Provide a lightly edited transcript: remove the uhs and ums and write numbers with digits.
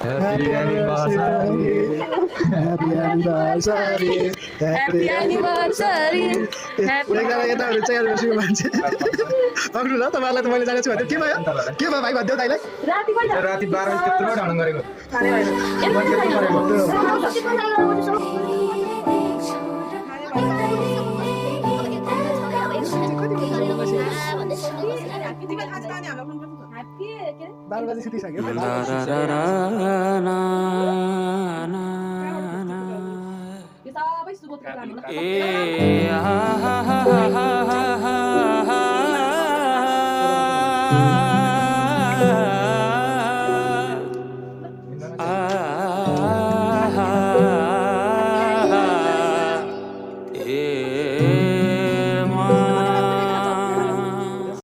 Happy anniversary. Happy anniversary. Happy anniversary. एकजना यताहरू चाहिँ एनिभर्सरीको मान्छे अग्नु ल तपाईँलाई त मैले जानेको छु भन्थ्यो के भयो भाइ भनिदियो दाइलाई राति 12 बजे त्यत्रो ढाउन गरेको बाह्र बजी सुतिसक्यो ए